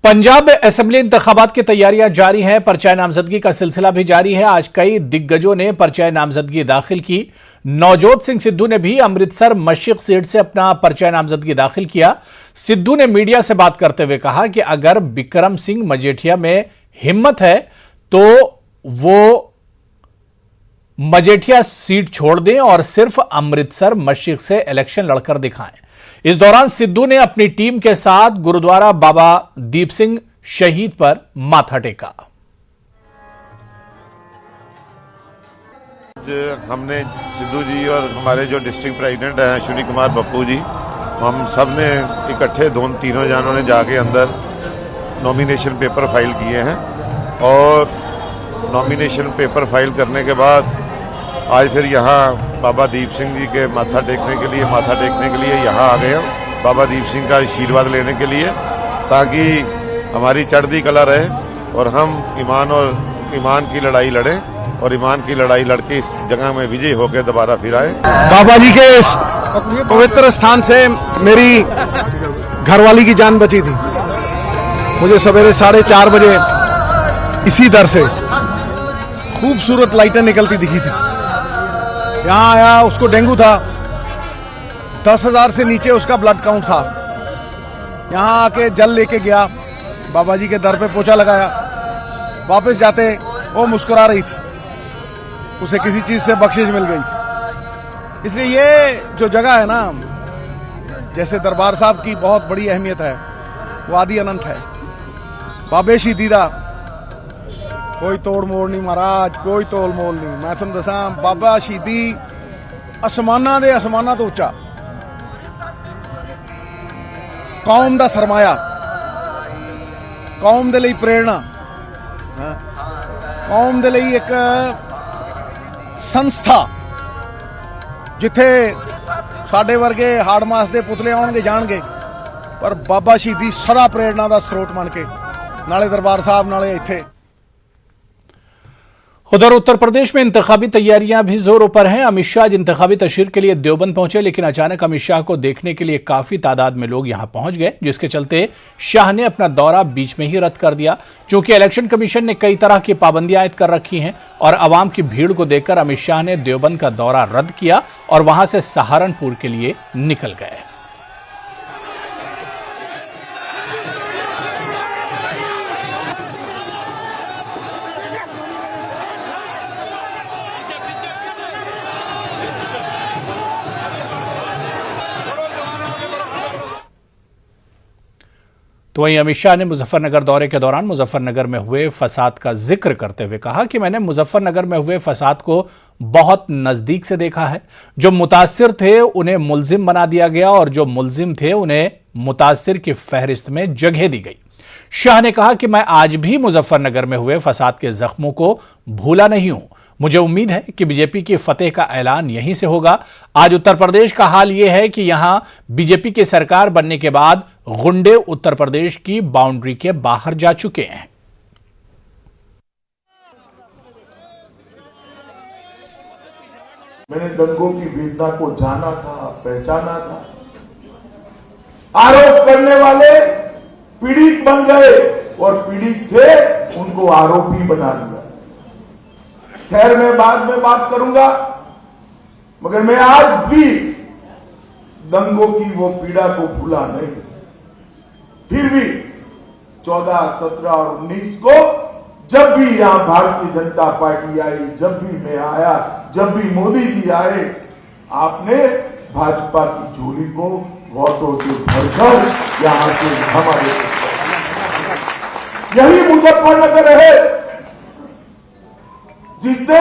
Punjab assembly इंतखाबात की तैयारियां जारी हैं। पर्चा नामजदगी का सिलसिला भी जारी है। आज कई दिग्गजों ने पर्चा नामजदगी दाखिल की। नवजोत सिंह सिद्धू ने भी अमृतसर मशरिक सीट से अपना पर्चा नामजदगी दाखिल किया। सिद्धू ने मीडिया से बात करते हुए कहा कि अगर बिक्रम सिंह मजेठिया में हिम्मत है तो वो मजेठिया सीट छोड़ दें और सिर्फ अमृतसर मशरिक से इलेक्शन लड़कर दिखाएं। इस दौरान सिद्धू ने अपनी टीम के साथ गुरुद्वारा बाबा दीप सिंह शहीद पर माथा टेका। हमने सिद्धू जी और हमारे जो डिस्ट्रिक्ट प्रेसिडेंट हैं अश्विनी कुमार पप्पू जी, हम सब ने इकट्ठे तीनों जानों ने जाके अंदर नॉमिनेशन पेपर फाइल किए हैं और नॉमिनेशन पेपर फाइल करने के बाद आज फिर यहाँ बाबा दीप सिंह जी के माथा टेकने के लिए यहाँ आ गए हैं, बाबा दीप सिंह का आशीर्वाद लेने के लिए, ताकि हमारी चढ़ती कला रहे और हम ईमान की लड़ाई लड़ें और ईमान की लड़ाई लड़के इस जगह में विजयी होकर दोबारा फिर आए। बाबा जी के इस पवित्र स्थान से मेरी घरवाली की जान बची थी। मुझे सवेरे 4:30 बजे इसी दर से खूबसूरत लाइटें निकलती दिखी थी। यहाँ आया, उसको डेंगू था, 10,000 से नीचे उसका ब्लड काउंट था। यहाँ आके जल लेके गया, बाबा जी के दर पे पोछा लगाया, वापस जाते वो मुस्कुरा रही थी, उसे किसी चीज से बख्शिश मिल गई थी। इसलिए ये जो जगह है ना, जैसे दरबार साहब की बहुत बड़ी अहमियत है, वो आदि अनंत है। बाबे शहीदीदा कोई तोड़ मोड़ नहीं महाराज, कोई तोल मोल नहीं। मैं तुम दसा बाबा शहीदी आसमाना दे आसमाना तो उच्चा, कौम दा सरमाया, कौम दे लई प्रेरणा, कौम दे लई एक संस्था जिथे साडे वर्गे हाड़ मास दे पुतले आउणगे जाणगे, पर बाबा शहीदी सदा प्रेरणा दा स्रोत बन के नाले दरबार साहब नाले इत्थे। उधर उत्तर प्रदेश में इंतखाबी तैयारियां भी जोरों पर हैं। अमित शाह आज इंतखाबी तशरीर के लिए देवबंद पहुंचे, लेकिन अचानक अमित शाह को देखने के लिए काफी तादाद में लोग यहां पहुंच गए, जिसके चलते शाह ने अपना दौरा बीच में ही रद्द कर दिया। चूंकि इलेक्शन कमीशन ने कई तरह की पाबंदियां आयद कर रखी हैं और अवाम की भीड़ को देखकर अमित शाह ने देवबंद का दौरा रद्द किया और वहां से सहारनपुर के लिए निकल गए। तो वहीं अमित शाह ने मुजफ्फरनगर दौरे के दौरान मुजफ्फरनगर में हुए फसाद का जिक्र करते हुए कहा कि मैंने मुजफ्फरनगर में हुए फसाद को बहुत नजदीक से देखा है। जो मुतासिर थे उन्हें मुल्जिम बना दिया गया और जो मुल्जिम थे उन्हें मुतासिर की फहरिस्त में जगह दी गई। शाह ने कहा कि मैं आज भी मुजफ्फरनगर में हुए फसाद के जख्मों को भूला नहीं हूं। मुझे उम्मीद है कि बीजेपी की फतेह का ऐलान यहीं से होगा। आज उत्तर प्रदेश का हाल यह है कि यहां बीजेपी की सरकार बनने के बाद गुंडे उत्तर प्रदेश की बाउंड्री के बाहर जा चुके हैं। मैंने दंगों की वेदना को जाना था, पहचाना था। आरोप करने वाले पीड़ित बन गए और पीड़ित थे उनको आरोपी बना दिया। खैर मैं बाद में बात करूंगा, मगर मैं आज भी दंगों की वो पीड़ा को भूला नहीं। फिर भी 14, 17 और 19 को जब भी यहां भारतीय जनता पार्टी आई, जब भी मैं आया, जब भी मोदी जी आए, आपने भाजपा की झोली को वोटों से भरकर यहां से हमारे, यही मुजफ्फरनगर है जिसने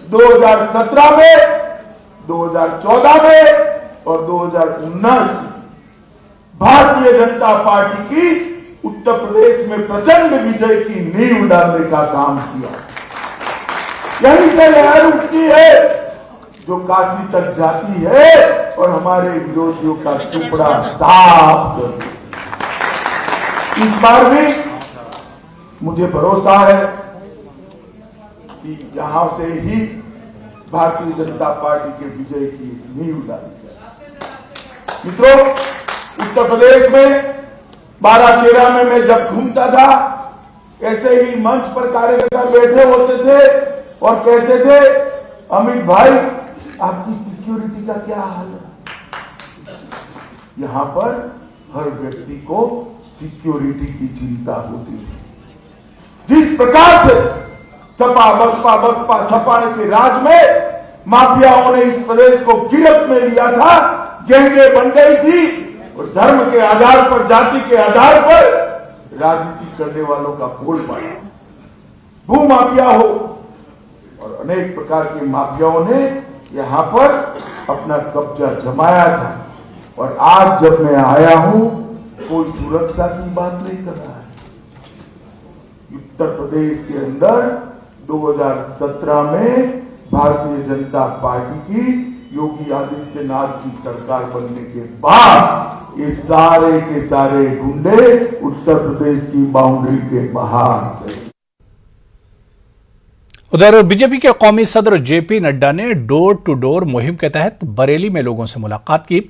2017 में, 2014 में और 2019 भारतीय जनता पार्टी की उत्तर प्रदेश में प्रचंड विजय की नींव डालने का काम किया। यहीं से लहर उठती है जो काशी तक जाती है और हमारे विरोधियों का सुपड़ा साफ करती है। इस बार भी मुझे भरोसा है कि यहां से ही भारतीय जनता पार्टी के विजय की नींव डाली जाए। मित्रों, उत्तर प्रदेश में 12-13 में मैं जब घूमता था, ऐसे ही मंच पर कार्यकर्ता बैठे होते थे और कहते थे, अमित भाई आपकी सिक्योरिटी का क्या हाल है? यहां पर हर व्यक्ति को सिक्योरिटी की चिंता होती है। जिस प्रकार से सपा बसपा सपा के राज में माफियाओं ने इस प्रदेश को गिरफ्त में लिया था, गैंगे बन गई थी और धर्म के आधार पर, जाति के आधार पर राजनीति करने वालों का बोल पड़ा। भू माफिया हो और अनेक प्रकार के माफियाओं ने यहां पर अपना कब्जा जमाया था। और आज जब मैं आया हूं, कोई सुरक्षा की बात नहीं कर रहा है। उत्तर प्रदेश के अंदर 2017 में भारतीय जनता पार्टी की योगी आदित्यनाथ की सरकार बनने के बाद ये सारे के सारे गुंडे उत्तर प्रदेश की बाउंड्री के बाहर थे। उधर बीजेपी के कौमी सदर जेपी नड्डा ने डोर टू डोर मुहिम के तहत बरेली में लोगों से मुलाकात की।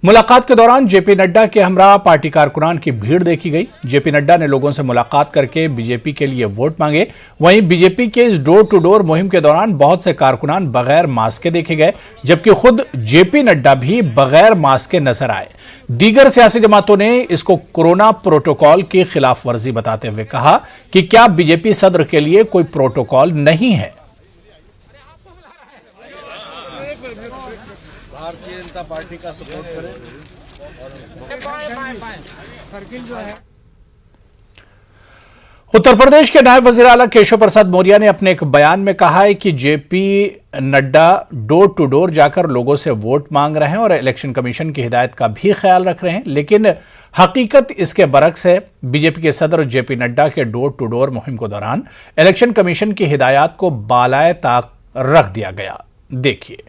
मुलाकात के दौरान जेपी नड्डा के हमरा पार्टी कारकुनान की भीड़ देखी गई। जेपी नड्डा ने लोगों से मुलाकात करके बीजेपी के लिए वोट मांगे। वहीं बीजेपी के इस डोर टू डोर मुहिम के दौरान बहुत से कारकुनान बगैर मास्क के देखे गए, जबकि खुद जेपी नड्डा भी बगैर मास्क के नजर आए। दीगर सियासी जमातों ने इसको कोरोना प्रोटोकॉल की खिलाफ वर्जी बताते हुए कहा कि क्या बीजेपी सदर के लिए कोई प्रोटोकॉल नहीं है। भारतीय जनता पार्टी का सपोर्ट करें सर्किल जो है। उत्तर प्रदेश के नायब वजीर आला केशव प्रसाद मौर्य ने अपने एक बयान में कहा है कि JP Nadda door to door जाकर लोगों से वोट मांग रहे हैं और इलेक्शन कमीशन की हिदायत का भी ख्याल रख रहे हैं, लेकिन हकीकत इसके बरक्स है। बीजेपी के सदर जेपी नड्डा के डोर टू डोर मुहिम के दौरान इलेक्शन कमीशन की हिदायत को बालाए ताक रख दिया गया। देखिए,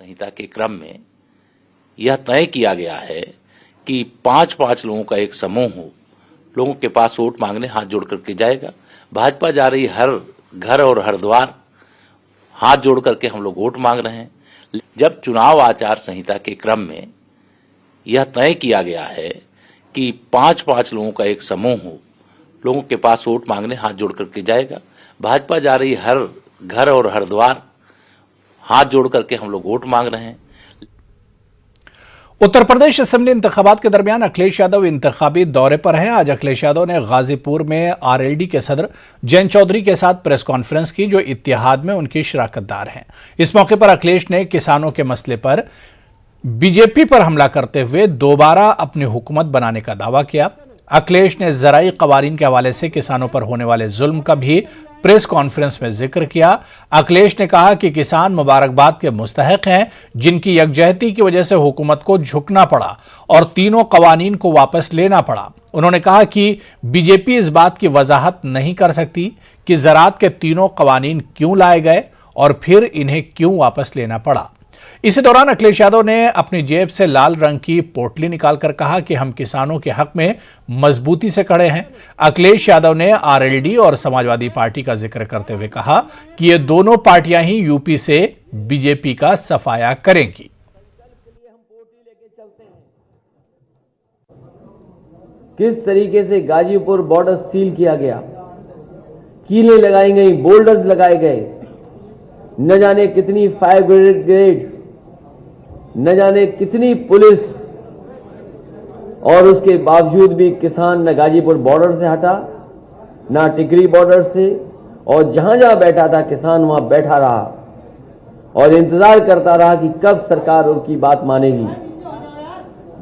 संहिता के क्रम में यह तय किया गया है कि 5-5 लोगों का एक समूह हो, लोगों के पास वोट मांगने हाथ जोड़ करके जाएगा। भाजपा जा रही हर घर और हर द्वार हाथ जोड़ करके हम लोग वोट मांग रहे हैं। जब चुनाव आचार संहिता के क्रम में यह तय किया गया है कि 5-5 लोगों का एक समूह हो, लोगों के पास वोट मांगने हाथ जोड़ करके जाएगा। भाजपा जा रही हर घर और हर द्वार हाथ जोड़ करके हम लोग वोट मांग रहे हैं। उत्तर प्रदेश असेंबली इंतखाबात के दरमियान अखिलेश यादव इंतखाबी दौरे पर हैं। आज अखिलेश यादव ने गाजीपुर में आरएलडी के सदर जयंत चौधरी के साथ प्रेस कॉन्फ्रेंस की, जो इत्तेहाद में उनकी शराकतदार हैं। इस मौके पर अखिलेश ने किसानों के मसले पर बीजेपी पर हमला करते हुए दोबारा अपनी हुकूमत बनाने का दावा किया। अखिलेश ने ज़राई कवानीन के हवाले से किसानों पर होने वाले जुल्म का भी प्रेस कॉन्फ्रेंस में जिक्र किया। अखिलेश ने कहा कि किसान मुबारकबाद के मुस्तहक हैं, जिनकी यकजहती की वजह से हुकूमत को झुकना पड़ा और तीनों कवानीन को वापस लेना पड़ा। उन्होंने कहा कि बीजेपी इस बात की वजाहत नहीं कर सकती कि ज़राअत के तीनों कवानीन क्यों लाए गए और फिर इन्हें क्यों वापस लेना पड़ा। इसी दौरान अखिलेश यादव ने अपनी जेब से लाल रंग की पोटली निकालकर कहा कि हम किसानों के हक में मजबूती से खड़े हैं। अखिलेश यादव ने आरएलडी और समाजवादी पार्टी का जिक्र करते हुए कहा कि ये दोनों पार्टियां ही यूपी से बीजेपी का सफाया करेंगी। किस तरीके से गाजीपुर बॉर्डर सील किया गया, कीलें लगाई गई, बोल्डर्स लगाए गए, न जाने कितनी फायर ब्रिगेड, न जाने कितनी पुलिस, और उसके बावजूद भी किसान न गाजीपुर बॉर्डर से हटा, ना टिकरी बॉर्डर से, और जहां जहां बैठा था किसान वहां बैठा रहा और इंतजार करता रहा कि कब सरकार उनकी बात मानेगी।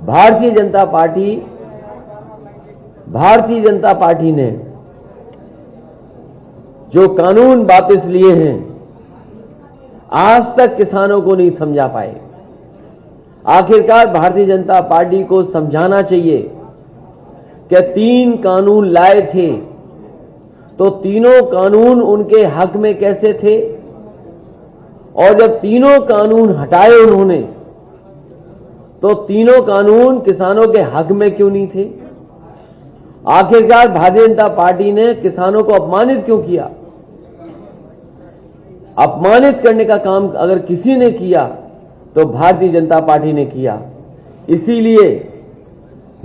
भारतीय जनता पार्टी ने जो कानून वापस लिए हैं, आज तक किसानों को नहीं समझा पाए। आखिरकार भारतीय जनता पार्टी को समझाना चाहिए कि 3 कानून लाए थे, तो तीनों कानून उनके हक में कैसे थे, और जब तीनों कानून हटाए उन्होंने, तो तीनों कानून किसानों के हक में क्यों नहीं थे। आखिरकार भारतीय जनता पार्टी ने किसानों को अपमानित क्यों किया। अपमानित करने का काम अगर किसी ने किया तो भारतीय जनता पार्टी ने किया। इसीलिए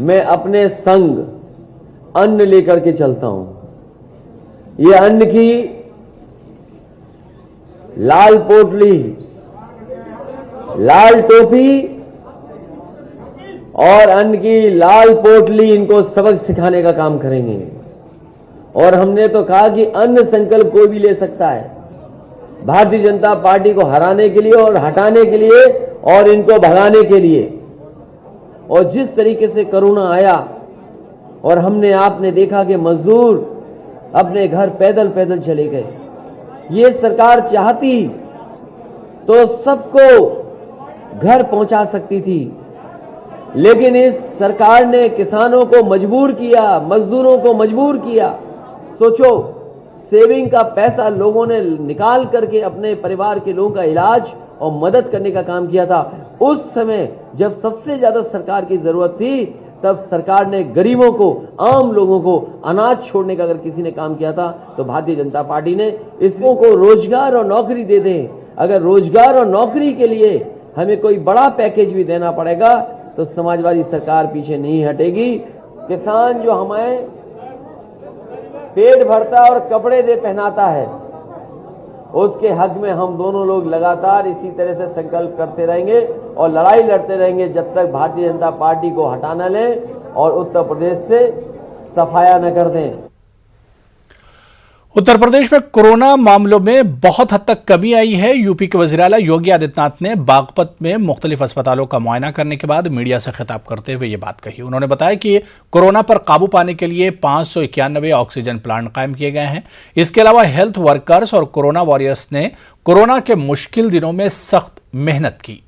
मैं अपने संग अन्न लेकर के चलता हूं। ये अन्न की लाल पोटली, लाल टोपी और अन्न की लाल पोटली इनको सबक सिखाने का काम करेंगे। और हमने तो कहा कि अन्न संकल्प कोई भी ले सकता है, भारतीय जनता पार्टी को हराने के लिए और हटाने के लिए और इनको भगाने के लिए। और जिस तरीके से कोरोना आया और हमने आपने देखा कि मजदूर अपने घर पैदल पैदल चले गए। ये सरकार चाहती तो सबको घर पहुंचा सकती थी, लेकिन इस सरकार ने किसानों को मजबूर किया, मजदूरों को मजबूर किया। सोचो, सेविंग का पैसा लोगों ने निकाल करके अपने परिवार के लोगों का इलाज और मदद करने का काम किया था। उस समय जब सबसे ज्यादा सरकार की जरूरत थी, तब सरकार ने गरीबों को, आम लोगों को अनाज छोड़ने का अगर किसी ने काम किया था तो भारतीय जनता पार्टी ने। इसको को रोजगार और नौकरी दे दें। अगर रोजगार और नौकरी के लिए हमें कोई बड़ा पैकेज भी देना पड़ेगा तो समाजवादी सरकार पीछे नहीं हटेगी। किसान जो हमें पेट भरता और कपड़े दे पहनाता है, उसके हक में हम दोनों लोग लगातार इसी तरह से संकल्प करते रहेंगे और लड़ाई लड़ते रहेंगे जब तक भारतीय जनता पार्टी को हटा न लें और उत्तर प्रदेश से सफाया न कर दें। उत्तर प्रदेश में कोरोना मामलों में बहुत हद तक कमी आई है। यूपी के वज़ीर आला योगी आदित्यनाथ ने बागपत में मुख्तलिफ अस्पतालों का मुआयना करने के बाद मीडिया से खिताब करते हुए ये बात कही। उन्होंने बताया कि कोरोना पर काबू पाने के लिए 591 ऑक्सीजन प्लांट कायम किए गए हैं। इसके अलावा हेल्थ वर्कर्स और कोरोना वॉरियर्स ने कोरोना के मुश्किल दिनों में सख्त मेहनत की।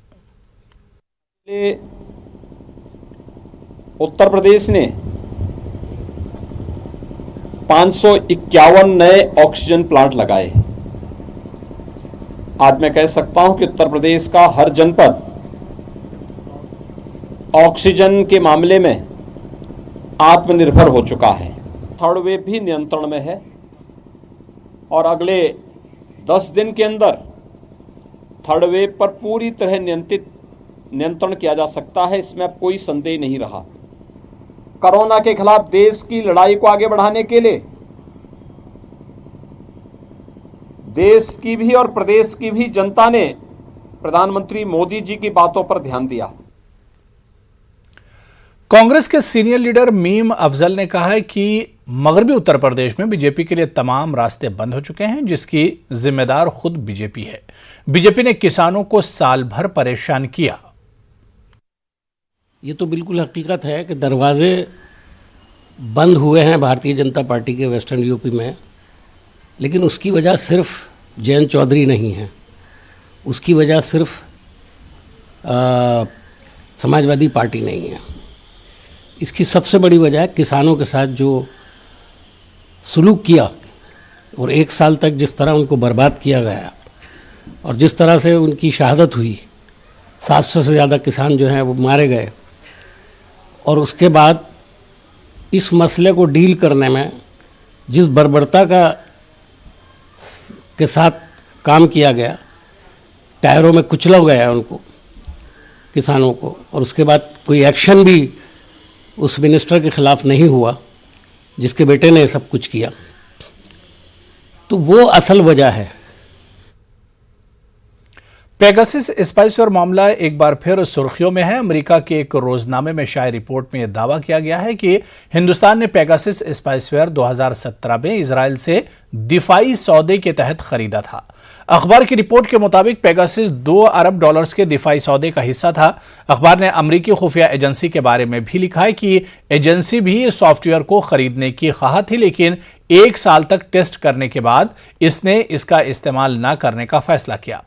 उत्तर प्रदेश ने 551 नए ऑक्सीजन प्लांट लगाए। आज मैं कह सकता हूं कि उत्तर प्रदेश का हर जनपद ऑक्सीजन के मामले में आत्मनिर्भर हो चुका है। थर्ड वेव भी नियंत्रण में है और अगले 10 दिन के अंदर थर्ड वेव पर पूरी तरह नियंत्रण किया जा सकता है। इसमें अब कोई संदेह नहीं रहा। कोरोना के खिलाफ देश की लड़ाई को आगे बढ़ाने के लिए देश की भी और प्रदेश की भी जनता ने प्रधानमंत्री मोदी जी की बातों पर ध्यान दिया। कांग्रेस के सीनियर लीडर मीम अफजल ने कहा है कि मगरबी उत्तर प्रदेश में बीजेपी के लिए तमाम रास्ते बंद हो चुके हैं, जिसकी जिम्मेदार खुद बीजेपी है। बीजेपी ने किसानों को साल भर परेशान किया। ये तो बिल्कुल हकीकत है कि दरवाजे बंद हुए हैं भारतीय जनता पार्टी के वेस्टर्न यूपी में, लेकिन उसकी वजह सिर्फ जयंत चौधरी नहीं है। उसकी वजह सिर्फ समाजवादी पार्टी नहीं है। इसकी सबसे बड़ी वजह किसानों के साथ जो सुलूक किया और 1 साल तक जिस तरह उनको बर्बाद किया गया और जिस तरह से उनकी शहादत हुई, 700 से ज़्यादा किसान जो हैं वो मारे गए। और उसके बाद इस मसले को डील करने में जिस बर्बरता के साथ काम किया गया, टायरों में कुचला गया उनको, किसानों को, और उसके बाद कोई एक्शन भी उस मिनिस्टर के खिलाफ नहीं हुआ जिसके बेटे ने सब कुछ किया, तो वो असल वजह है। पेगासस स्पाइसवेयर मामला एक बार फिर सुर्खियों में है। अमेरिका के एक रोजनामे में शाये रिपोर्ट में यह दावा किया गया है कि हिंदुस्तान ने पेगासस स्पाइसवेयर 2017 में इजराइल से दिफाई सौदे के तहत खरीदा था। अखबार की रिपोर्ट के मुताबिक पेगासस $2 अरब के दिफाई सौदे का हिस्सा था। अखबार ने अमेरिकी खुफिया एजेंसी के बारे में भी लिखा है कि एजेंसी भी इस सॉफ्टवेयर को खरीदने की ख्वाह थी, लेकिन 1 साल तक टेस्ट करने के बाद इसने इसका इस्तेमाल न करने का फैसला किया।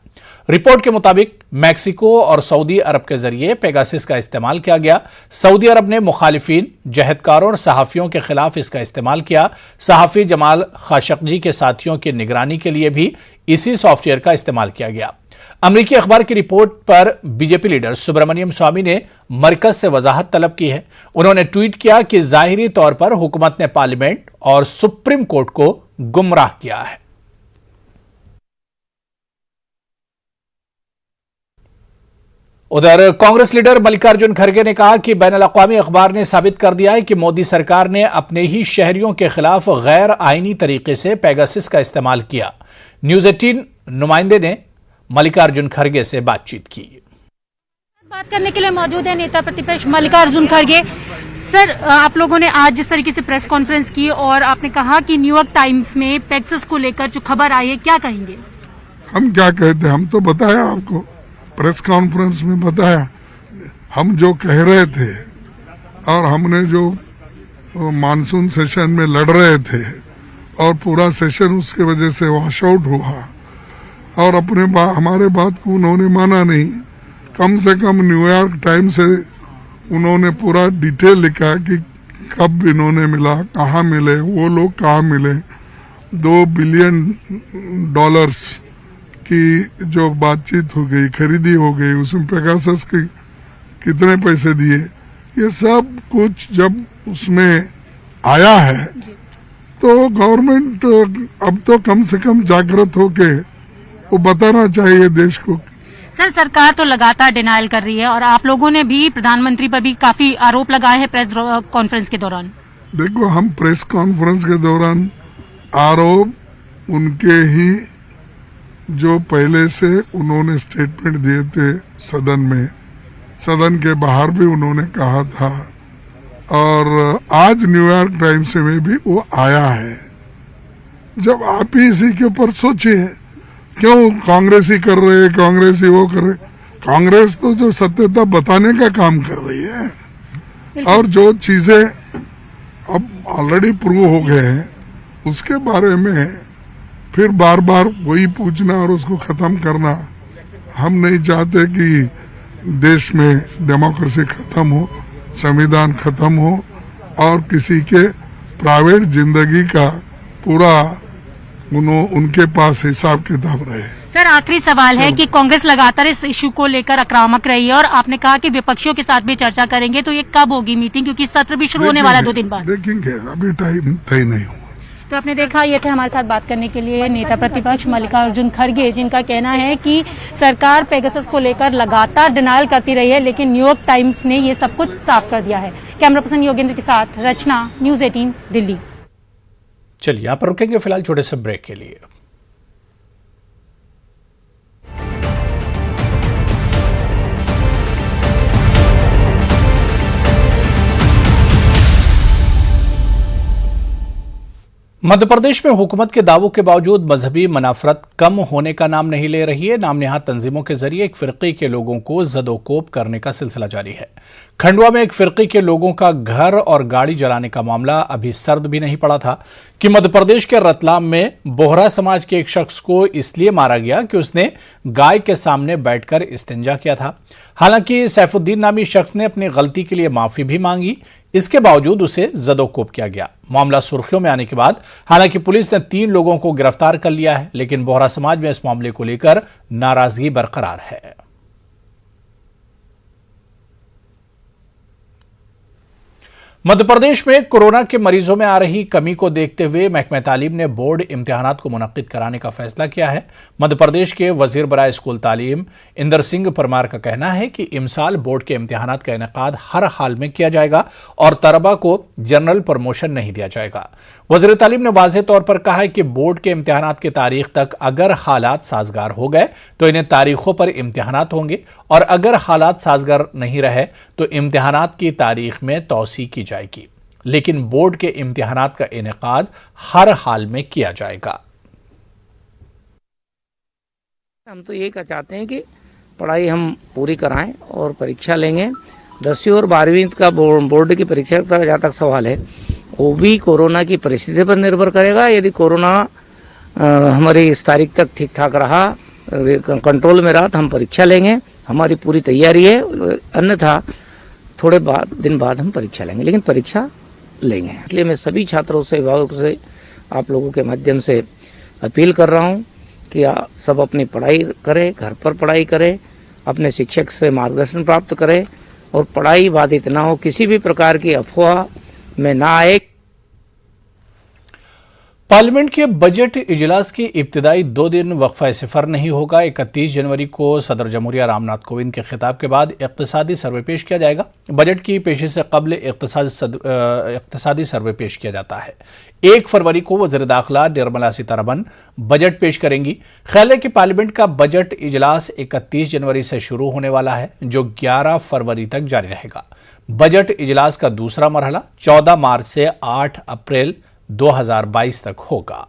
रिपोर्ट के मुताबिक मैक्सिको और सऊदी अरब के जरिए पेगासस का इस्तेमाल किया गया। सऊदी अरब ने मुखालिफिन, जहदकारों और सहाफियों के खिलाफ इसका इस्तेमाल किया। सहाफी जमाल खाशकजी के साथियों की निगरानी के लिए भी इसी सॉफ्टवेयर का इस्तेमाल किया गया। अमेरिकी अखबार की रिपोर्ट पर बीजेपी लीडर सुब्रमण्यम स्वामी ने मरकज से वजाहत तलब की है। उन्होंने ट्वीट किया कि जाहिरी तौर पर हुकूमत ने पार्लियामेंट और सुप्रीम कोर्ट को गुमराह किया है। उधर कांग्रेस लीडर मल्लिकार्जुन खड़गे ने कहा कि बैनुल-अक़वामी अखबार ने साबित कर दिया है कि मोदी सरकार ने अपने ही शहरियों के खिलाफ गैर आईनी तरीके से पेगासस का इस्तेमाल किया। न्यूज 18 नुमाइंदे ने मल्लिकार्जुन खड़गे से बातचीत की। बात करने के लिए मौजूद है नेता प्रतिपक्ष मल्लिकार्जुन खड़गे। सर, आप लोगों ने आज जिस तरीके से प्रेस कॉन्फ्रेंस की और आपने कहा कि न्यूयॉर्क टाइम्स में पेगासस को लेकर जो खबर आई है, क्या कहेंगे? हम क्या कहते, हम तो बताया आपको, प्रेस कॉन्फ्रेंस में बताया हम जो कह रहे थे, और हमने जो मानसून सेशन में लड़ रहे थे और पूरा सेशन उसके वजह से वॉश आउट हुआ, और हमारे बात को उन्होंने माना नहीं। कम से कम न्यूयॉर्क टाइम्स से उन्होंने पूरा डिटेल लिखा कि कब इन्होंने मिला, कहाँ मिले, वो लोग कहाँ मिले। $2 बिलियन की जो बातचीत हो गई, खरीदी हो गई, उसमें पेगासस की कितने पैसे दिए, ये सब कुछ जब उसमें आया है तो गवर्नमेंट अब तो कम से कम जागृत होके वो बताना चाहिए देश को। सर, सरकार तो लगातार डिनायल कर रही है और आप लोगों ने भी प्रधानमंत्री पर भी काफी आरोप लगाए हैं प्रेस कॉन्फ्रेंस के दौरान। देखो, हम प्रेस कॉन्फ्रेंस के दौरान आरोप उनके ही जो पहले से उन्होंने स्टेटमेंट दिए थे सदन में, सदन के बाहर भी उन्होंने कहा था, और आज न्यूयॉर्क टाइम्स में भी वो आया है। जब आप ही इसी के ऊपर सोचिए, क्यों कांग्रेस ही कर रहे, कांग्रेस ही वो कर रहे। कांग्रेस तो जो सत्यता बताने का काम कर रही है, और जो चीजें अब ऑलरेडी प्रूव हो गए हैं उसके बारे में फिर बार बार वही पूछना और उसको खत्म करना, हम नहीं चाहते कि देश में डेमोक्रेसी खत्म हो, संविधान खत्म हो और किसी के प्राइवेट जिंदगी का पूरा उनके पास हिसाब किताब रहे। सर, आखिरी सवाल है कि कांग्रेस लगातार इस इशू को लेकर आक्रामक रही है और आपने कहा कि विपक्षियों के साथ भी चर्चा करेंगे, तो ये कब होगी मीटिंग, क्योंकि सत्र भी शुरू होने वाला 2 दिन बाद? देखेंगे, अभी टाइम तय नहीं हुआ। तो आपने देखा, ये थे हमारे साथ बात करने के लिए नेता प्रतिपक्ष मल्लिकार्जुन खड़गे, जिनका कहना है कि सरकार पेगासस को लेकर लगातार डिनायल करती रही है, लेकिन न्यूयॉर्क टाइम्स ने ये सब कुछ साफ कर दिया है। कैमरा पर्सन योगेंद्र के साथ रचना, न्यूज 18 दिल्ली। चलिए, यहाँ पर रुकेंगे फिलहाल छोटे से ब्रेक के लिए। मध्य प्रदेश में हुकूमत के दावों के बावजूद मजहबी मनाफरत कम होने का नाम नहीं ले रही है। नामनेहाद तंजीमों के जरिए एक फिरके के लोगों को जदोकोब करने का सिलसिला जारी है। खंडवा में एक फिरके के लोगों का घर और गाड़ी जलाने का मामला अभी सर्द भी नहीं पड़ा था कि मध्य प्रदेश के रतलाम में बोहरा समाज के एक शख्स को इसलिए मारा गया कि उसने गाय के सामने बैठकर इस्तिंजा किया था। हालांकि सैफुद्दीन नामी शख्स ने अपनी गलती के लिए माफी भी मांगी, इसके बावजूद उसे जदोकोब किया गया। मामला सुर्खियों में आने के बाद हालांकि पुलिस ने 3 लोगों को गिरफ्तार कर लिया है, लेकिन बोहरा समाज में इस मामले को लेकर नाराजगी बरकरार है। मध्य प्रदेश में कोरोना के मरीजों में आ रही कमी को देखते हुए महकमा तालीम ने बोर्ड इम्तिहानात को मुनक्किद कराने का फैसला किया है। मध्य प्रदेश के वजीर बराए स्कूल तालीम इंदर सिंह परमार का कहना है कि इमसाल बोर्ड के इम्तिहानात का इनेकाद हर हाल में किया जाएगा और तलबा को जनरल प्रमोशन नहीं दिया जाएगा। वजीर तालीम ने वाज़ेह तौर पर कहा है कि बोर्ड के इम्तिहानात की तारीख तक अगर हालात साजगार हो गए तो इन्हें तारीखों पर इम्तिहानात होंगे, और अगर हालात साजगार नहीं रहे तो इम्तिहानात की तारीख में तौसी की जाएगी, लेकिन बोर्ड के इम्तिहानात का इनेकाद हर हाल में किया जाएगा। हम तो ये चाहते हैं कि पढ़ाई हम पूरी कराएं और परीक्षा लेंगे। 10वीं और 12वीं का बोर्ड की परीक्षा का जहाँ तक सवाल है, वो भी कोरोना की परिस्थिति पर निर्भर करेगा। यदि कोरोना हमारी इस तारीख तक ठीक ठाक रहा, कंट्रोल में रहा, तो हम परीक्षा लेंगे। हमारी पूरी तैयारी है, अन्यथा थोड़े दिन बाद हम परीक्षा लेंगे, लेकिन परीक्षा लेंगे। इसलिए मैं सभी छात्रों से, अभिभावकों से, आप लोगों के माध्यम से अपील कर रहा हूँ कि सब अपनी पढ़ाई करें, घर पर पढ़ाई करें, अपने शिक्षक से मार्गदर्शन प्राप्त करें और पढ़ाई बाधित ना हो, किसी भी प्रकार की अफवाह में ना आए। पार्लियामेंट के बजट इजलास की इब्तिदाई 2 दिन वक्फा सफर नहीं होगा। 31 जनवरी को सदर जमहूरिया रामनाथ कोविंद के खिताब के बाद इक्तिसादी सर्वे पेश किया जाएगा। बजट की पेशी से कबल इक्तिसादी सर्वे पेश किया जाता है। 1 फरवरी को वज़ीर दाखिला निर्मला सीतारमण बजट पेश करेंगी। ख्याल है कि पार्लियामेंट का बजट इजलास 31 जनवरी से शुरू होने वाला है, जो 11 फरवरी तक जारी रहेगा। बजट इजलास का दूसरा मरहला 14 मार्च से 8 अप्रैल 2022 तक होगा।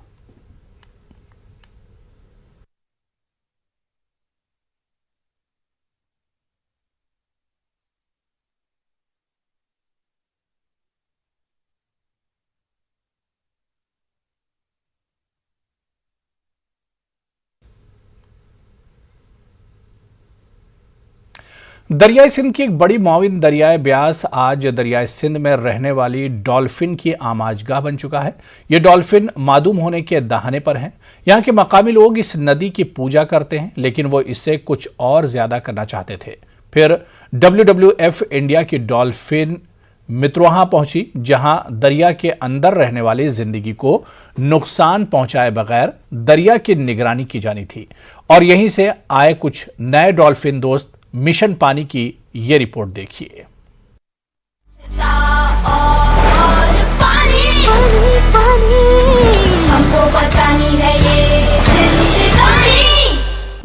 दरियाई सिंध की एक बड़ी मुआविन दरियाए ब्यास आज दरियाई सिंध में रहने वाली डॉल्फिन की आमाजगाह बन चुका है। ये डॉल्फिन मादूम होने के दहाने पर हैं। यहाँ के मकामी लोग इस नदी की पूजा करते हैं, लेकिन वो इससे कुछ और ज्यादा करना चाहते थे। फिर WWF इंडिया की डॉल्फिन मित्रोहा पहुंची, जहां दरिया के अंदर रहने वाली जिंदगी को नुकसान पहुंचाए बगैर दरिया की निगरानी की जानी थी। और यहीं से आए कुछ नए डॉल्फिन दोस्त मिशन पानी की ये रिपोर्ट देखिए। हमको बचानी है ये जिंदगानी।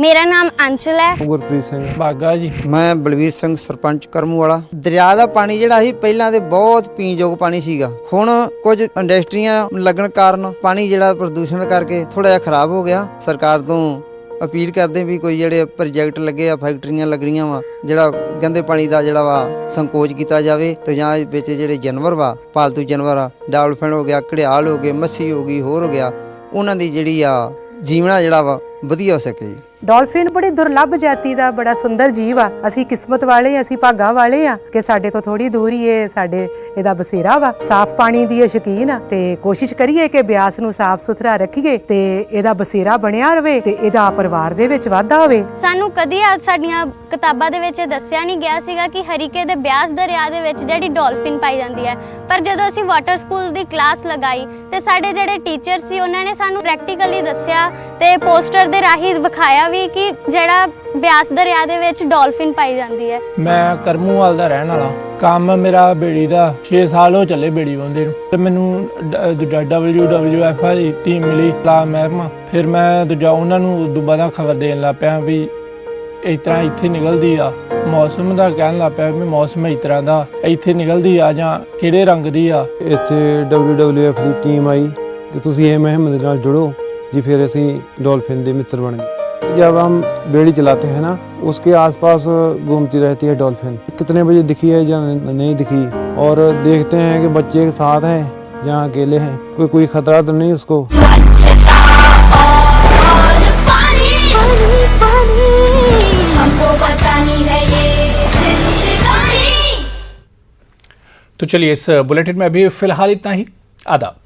मेरा नाम अंचल है। गुरप्रीत सिंह बागा जी। मैं बलवीर ਸਿੰਘ ਸਰਪੰਚ ਕਰਮੂ ਵਾਲਾ। ਦਰਿਆ ਦਾ ਪਾਣੀ ਜਿਹੜਾ ਸੀ ਪਹਿਲਾਂ ਤੇ ਬਹੁਤ ਪੀਣ ਯੋਗ ਪਾਣੀ ਸੀਗਾ। ਹੁਣ ਕੁਝ ਇੰਡਸਟਰੀਆਂ ਲੱਗਣ ਕਾਰਨ ਪਾਣੀ ਜਿਹੜਾ ਪ੍ਰਦੂਸ਼ਣ ਕਰਕੇ ਥੋੜਾ ਜਿਹਾ ਖਰਾਬ ਹੋ ਗਿਆ। ਸਰਕਾਰ ਤੋਂ ਅਪੀਲ ਕਰਦੇ ਵੀ ਕੋਈ ਜਿਹੜੇ ਪ੍ਰੋਜੈਕਟ ਲੱਗੇ ਆ, ਫੈਕਟਰੀਆਂ ਲੱਗਣੀਆਂ ਵਾ, ਜਿਹੜਾ ਗੰਦੇ ਪਾਣੀ ਦਾ ਜਿਹੜਾ ਵਾ ਸੰਕੋਚ ਕੀਤਾ ਜਾਵੇ ਤੇ ਜਾਂ ਵਿੱਚ ਜਿਹੜੇ ਜਾਨਵਰ ਵਾ, ਪਾਲਤੂ ਜਾਨਵਰ ਆ, ਡਾਲਫਿਨ ਹੋ ਗਿਆ, ਘੜਿਆਲ ਹੋ ਗਏ, ਮੱਛੀ ਹੋ ਗਈ, ਹੋਰ ਹੋ ਗਿਆ, ਉਹਨਾਂ ਦੀ ਜਿਹੜੀ ਆ ਜੀਵਣਾ ਜਿਹੜਾ ਵਾ ਵਧੀਆ ਹੋ ਸਕੇ ਜੀ। ਡਾਲਫਿਨ ਬੜੀ ਦੁਰਲੱਭ ਜਾਤੀ ਦਾ ਬੜਾ ਸੁੰਦਰ ਜੀਵ ਆ। ਅਸੀਂ ਕਿਸਮਤ ਵਾਲੇ, ਅਸੀਂ ਭਾਗਾ ਵਾਲੇ ਆ ਕਿ ਸਾਡੇ ਤੋਂ ਥੋੜੀ ਦੂਰ ਹੀ ਇਹ ਸਾਡੇ ਇਹਦਾ ਬਸੇਰਾ ਵਾ। ਸਾਫ਼ ਪਾਣੀ ਦੀ ਸ਼ੌਕੀਨ ਆ ਤੇ ਕੋਸ਼ਿਸ਼ ਕਰੀਏ ਕਿ ਬਿਆਸ ਨੂੰ ਸਾਫ਼ ਸੁਥਰਾ ਰੱਖੀਏ ਤੇ ਇਹਦਾ ਬਸੇਰਾ ਬਣਿਆ ਰਵੇ ਤੇ ਇਹਦਾ ਪਰਿਵਾਰ ਦੇ ਵਿੱਚ ਵਾਧਾ ਹੋਵੇ। ਸਾਨੂੰ ਕਦੀ ਸਾਡੀਆਂ ਕਿਤਾਬਾਂ ਦੇ ਵਿੱਚ ਦੱਸਿਆ ਨਹੀਂ ਗਿਆ ਸੀਗਾ ਕਿ ਹਰੀਕੇ ਦੇ ਬਿਆਸ ਦਰਿਆ ਦੇ ਵਿੱਚ ਜਿਹੜੀ ਡਾਲਫਿਨ ਪਾਈ ਜਾਂਦੀ ਹੈ। ਪਰ ਜਦੋਂ ਅਸੀਂ ਵਾਟਰ ਸਕੂਲ ਦੀ ਕਲਾਸ ਲਗਾਈ ਤੇ ਸਾਡੇ ਜਿਹੜੇ ਟੀਚਰ ਸੀ ਉਹਨਾਂ ਨੇ ਸਾਨੂੰ ਪ੍ਰੈਕਟੀਕਲੀ ਦੱਸਿਆ ਤੇ ਪੋਸਟਰ ਦੇ ਰਾਹੀਂ ਵਿਖਾਇਆ ਵੀ ਕਿ ਜਿਹੜਾ ਬਿਆਸ ਦਰਿਆ ਦੇ ਵਿੱਚ ਡਾਲਫਿਨ ਪਾਈ ਜਾਂਦੀ ਹੈ। ਮੈਂ ਕਰਮੂਵਾਲ ਦਾ ਰਹਿਣ ਵਾਲਾ। ਕੰਮ ਮੇਰਾ ਬੇੜੀ ਦਾ 6 ਸਾਲ ਹੋ ਚੱਲੇ ਬੇੜੀ ਬੰਦੇ ਨੂੰ ਤੇ ਮੈਨੂੰ WWF ਦੀ ਟੀਮ ਮਿਲੀ ਲਾ ਮਹਿਕਮਾ। ਫਿਰ ਮੈਂ ਉਹਨਾਂ ਨੂੰ ਦੁਬਾਰਾ ਖਬਰ ਦੇਣ ਲੱਗ ਪਿਆ ਵੀ ਇਸ ਤਰ੍ਹਾਂ ਇੱਥੇ ਨਿਕਲਦੀ ਆ। ਮੌਸਮ ਦਾ ਕਹਿਣ ਲੱਗ ਪਿਆ ਵੀ ਮੌਸਮ ਇਸ ਤਰ੍ਹਾਂ ਦਾ ਇੱਥੇ ਨਿਕਲਦੀ ਆ ਜਾਂ ਕਿਹੜੇ ਰੰਗ ਦੀ ਆ। ਇੱਥੇ WWF ਦੀ ਟੀਮ ਆਈ ਕਿ ਤੁਸੀਂ ਇਹ ਮੁਹਿੰਮ ਦੇ ਨਾਲ ਜੁੜੋ जी। फिर असी डॉल्फिन के मित्र बन गए। जब हम बेड़ी चलाते हैं ना, उसके आसपास घूमती रहती है डॉल्फिन। कितने बजे दिखी है या नहीं दिखी, और देखते हैं कि बच्चे के साथ हैं या अकेले हैं, कोई खतरा तो नहीं उसको। हमको बचानी है ये जिंदगानी। तो चलिए इस बुलेटिन में अभी फिलहाल इतना ही। आदाब।